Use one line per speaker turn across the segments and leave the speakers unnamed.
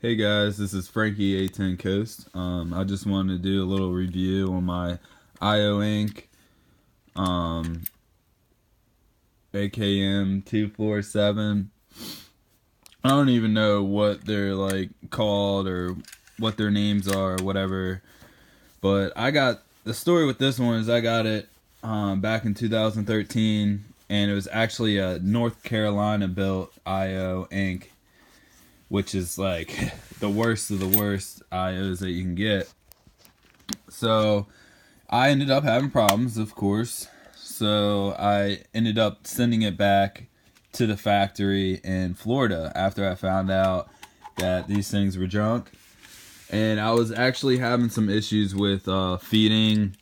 Hey guys, this is Frankie A10 Coast. I just wanted to do a little review on my IO Inc. Um, AKM 247. I don't even know what they're like called or what their names are or whatever. But I got the story with this one is I got it back in 2013, and it was actually a North Carolina built IO Inc., which is like the worst of the worst IOs that you can get. So I ended up having problems, of course. So I ended up sending it back to the factory in Florida after I found out that these things were junk. And I was actually having some issues with feeding,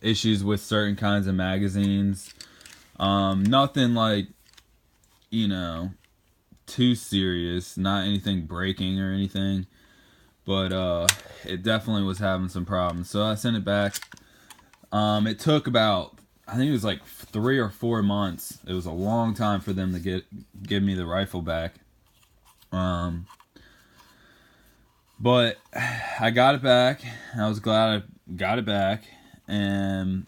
issues with certain kinds of magazines. Nothing like, you know, too serious, not anything breaking or anything, but it definitely was having some problems. So I sent it back. It took about, I think it was like 3 or 4 months. It was a long time for them to give me the rifle back. But I got it back. I was glad I got it back, and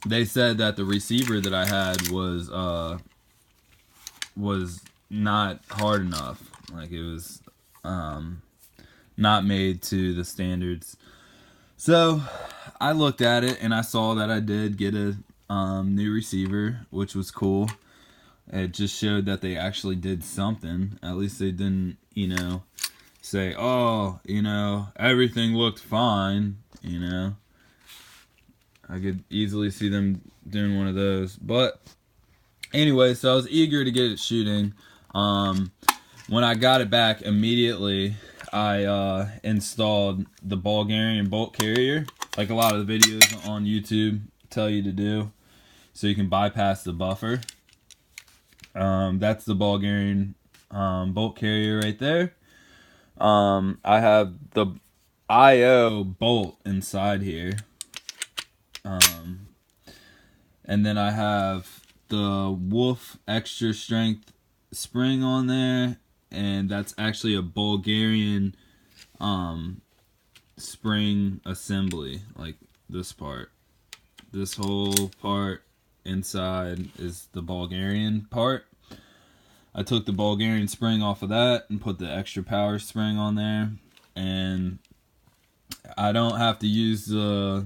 they said that the receiver that I had was not hard enough. Like it was not made to the standards. So I looked at it and I saw that I did get a new receiver, which was cool. It just showed that they actually did something. At least they didn't, say, oh, everything looked fine. I could easily see them doing one of those. But anyway, so I was eager to get it shooting. When I got it back immediately, I installed the Bulgarian bolt carrier, like a lot of the videos on YouTube tell you to do, so you can bypass the buffer. That's the Bulgarian bolt carrier right there. I have the IO bolt inside here. And then I have the Wolf extra strength spring on there, and that's actually a Bulgarian spring assembly, like this part. This whole part inside is the Bulgarian part. I took the Bulgarian spring off of that and put the extra power spring on there, and I don't have to use the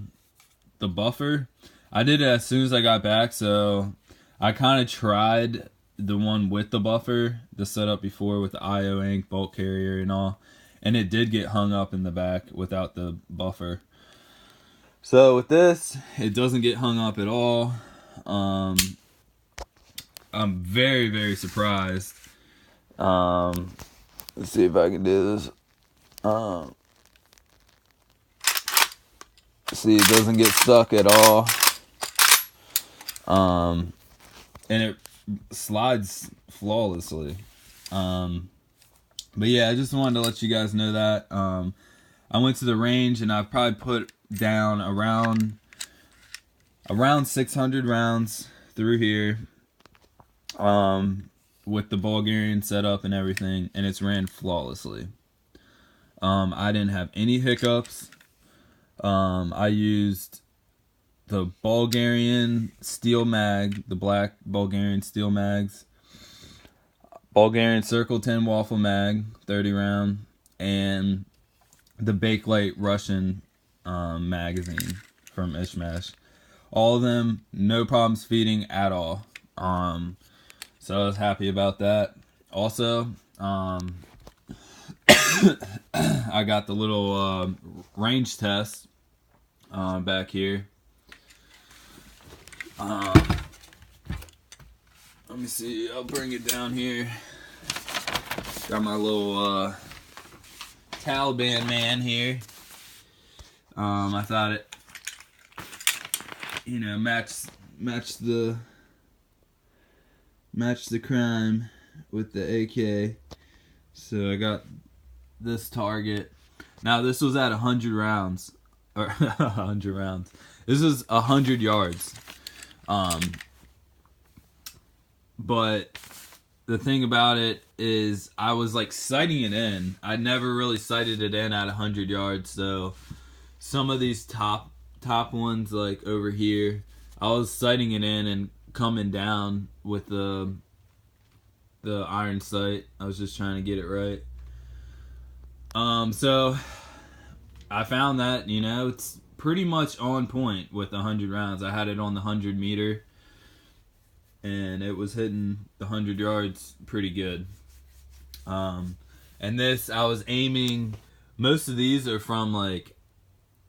buffer. I did it as soon as I got back, so I kind of tried the one with the buffer, the setup before with the IO Inc. bolt carrier and all, and it did get hung up in the back without the buffer. So with this, it doesn't get hung up at all. I'm very, very surprised. Let's see if I can do this. See, it doesn't get stuck at all. And it slides flawlessly. But yeah, I just wanted to let you guys know that. I went to the range and I probably put down around 600 rounds through here. With the Bulgarian setup and everything, and it's ran flawlessly. I didn't have any hiccups. I used the Bulgarian steel mag, the black Bulgarian steel mags, Bulgarian Circle 10 waffle mag, 30 round, and the Bakelite Russian magazine from Ishmash. All of them, no problems feeding at all. So I was happy about that. Also, I got the little range test back here. Let me see. I'll bring it down here. Got my little Taliban man here. I thought it, match the crime with the AK. So I got this target. Now this was at 100 rounds, or 100 rounds. This is 100 yards. But the thing about it is I was like sighting it in. I never really sighted it in at 100 yards. So some of these top ones, like over here, I was sighting it in and coming down with the iron sight. I was just trying to get it right. So I found that, you know, it's pretty much on point with the 100 rounds. I had it on the 100 meter, and it was hitting the 100 yards pretty good. And this, I was aiming, most of these are from like,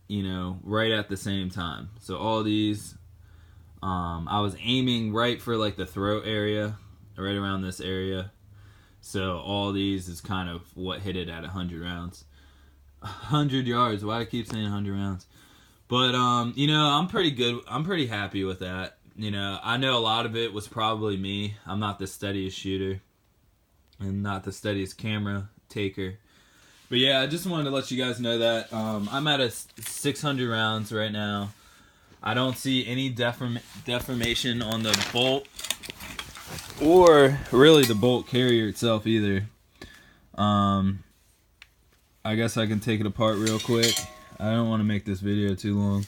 you know, right at the same time. So all these, I was aiming right for like the throat area, right around this area. So all these is kind of what hit it at 100 rounds. 100 yards. Why do I keep saying 100 rounds? But, you know, I'm pretty good. I'm pretty happy with that. You know, I know a lot of it was probably me. I'm not the steadiest shooter and not the steadiest camera taker. But yeah, I just wanted to let you guys know that I'm at a 600 rounds right now. I don't see any deformation on the bolt or really the bolt carrier itself either. I guess I can take it apart real quick. I don't want to make this video too long.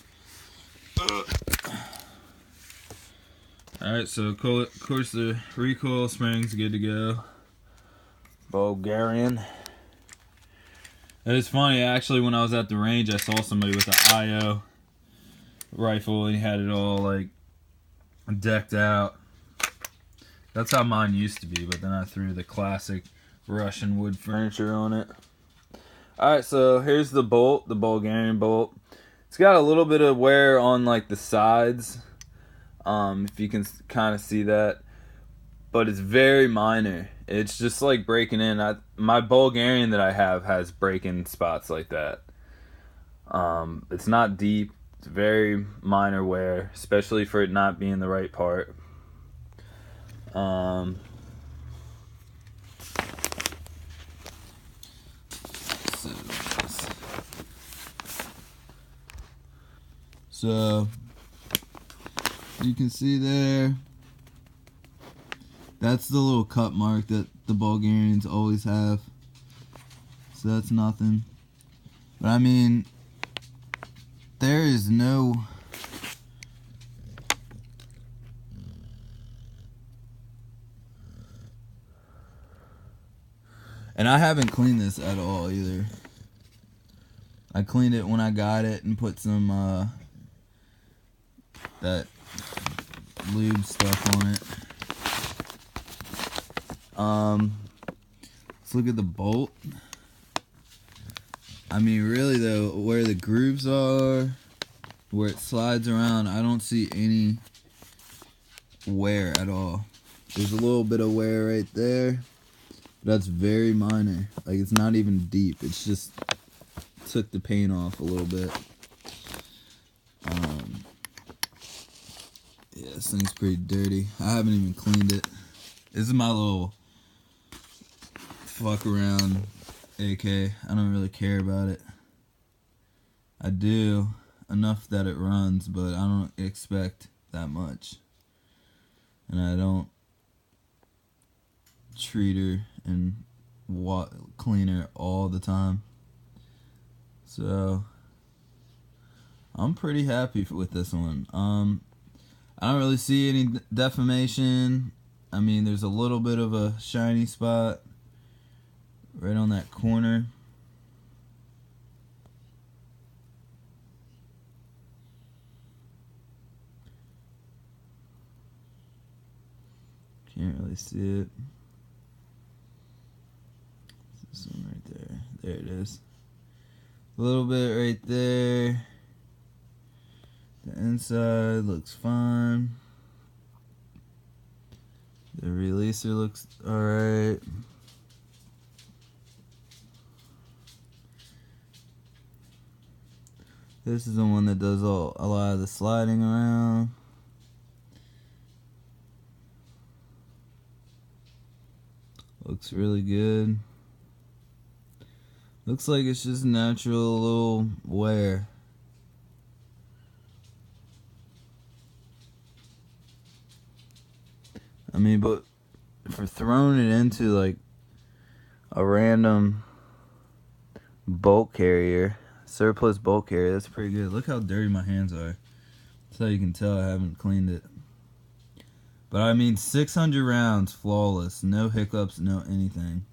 Alright, so of course the recoil spring's good to go. Bulgarian. It was funny, actually, when I was at the range, I saw somebody with an IO rifle and he had it all like decked out. That's how mine used to be, but then I threw the classic Russian wood furniture on it. Alright, so here's the bolt, the Bulgarian bolt. It's got a little bit of wear on like the sides, if you can kind of see that, but it's very minor. It's just like breaking in. My Bulgarian that I have has break-in spots like that. It's not deep. It's very minor wear, especially for it not being the right part. So you can see there, that's the little cut mark that the Bulgarians always have. So that's nothing. But I mean, there is no and I haven't cleaned this at all either. I cleaned it when I got it and put some that lube stuff on it. Let's look at the bolt. I mean, really though, where the grooves are, where it slides around, I don't see any wear at all. There's a little bit of wear right there. That's very minor. Like, it's not even deep. It's just took the paint off a little bit. Yeah, this thing's pretty dirty. I haven't even cleaned it. This is my little fuck around AK. I don't really care about it. I do enough that it runs, but I don't expect that much. And I don't treat her and clean her all the time. So I'm pretty happy with this one. I don't really see any deformation. I mean, there's a little bit of a shiny spot right on that corner. Can't really see it. This one right there. There it is. A little bit right there. The inside looks fine. The releaser looks alright. This is the one that does a lot of the sliding around. Looks really good. Looks like it's just natural little wear. I mean, but for throwing it into like a random bulk carrier, surplus bulk carrier, that's pretty good. Look how dirty my hands are. That's how you can tell I haven't cleaned it. But I mean, 600 rounds flawless, no hiccups, no anything.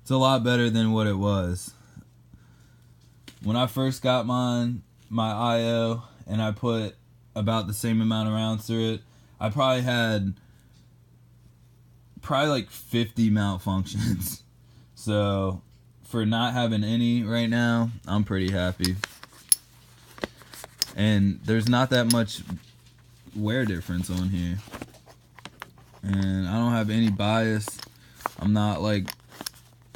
It's a lot better than what it was. When I first got my IO, and I put about the same amount of rounds through it, I probably had like 50 malfunctions. So for not having any right now, I'm pretty happy. And there's not that much wear difference on here. And I don't have any bias. I'm not like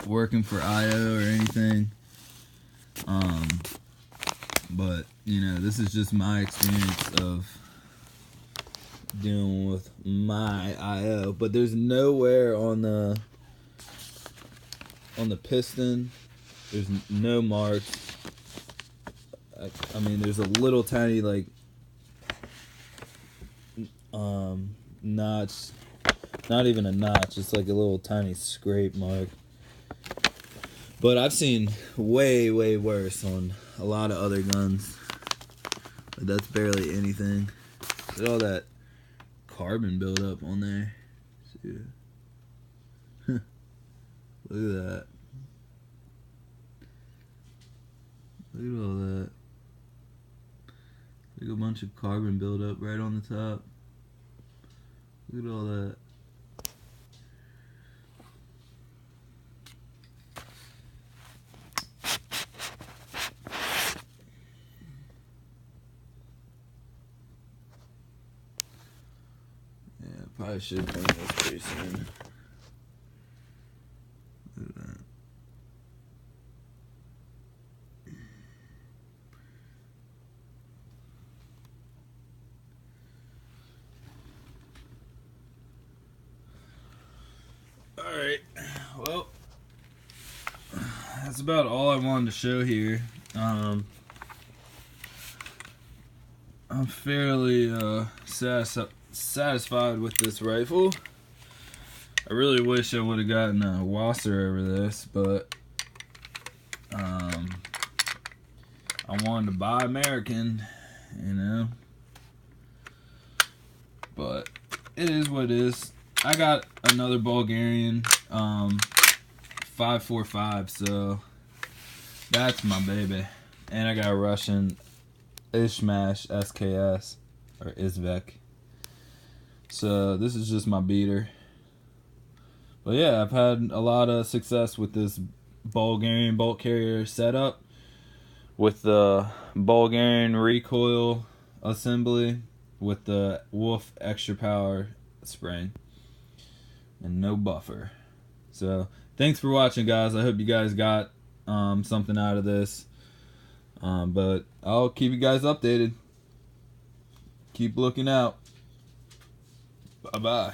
working for IO or anything. But you know, this is just my experience of dealing with my IO. But there's no wear on the piston. There's no marks. I mean, there's a little tiny like notch, not even a notch, it's like a little tiny scrape mark. But I've seen way worse on a lot of other guns. But that's barely anything. Look at all that carbon buildup on there. See? Look at that. Look at all that. Like a bunch of carbon buildup right on the top. Look at all that. Yeah, probably should clean this pretty soon. Look at that. Alright, well, that's about all I wanted to show here. I'm fairly satisfied with this rifle. I really wish I would have gotten a Wasser over this, but I wanted to buy American, you know. But it is what it is. I got another Bulgarian 545, so that's my baby. And I got a Russian Ishmash SKS, or Izvek. So this is just my beater. But yeah, I've had a lot of success with this Bulgarian bolt carrier setup, with the Bulgarian recoil assembly, with the Wolf extra power spring, and no buffer. So thanks for watching, guys. I hope you guys got something out of this. But I'll keep you guys updated. Keep looking out. Bye bye.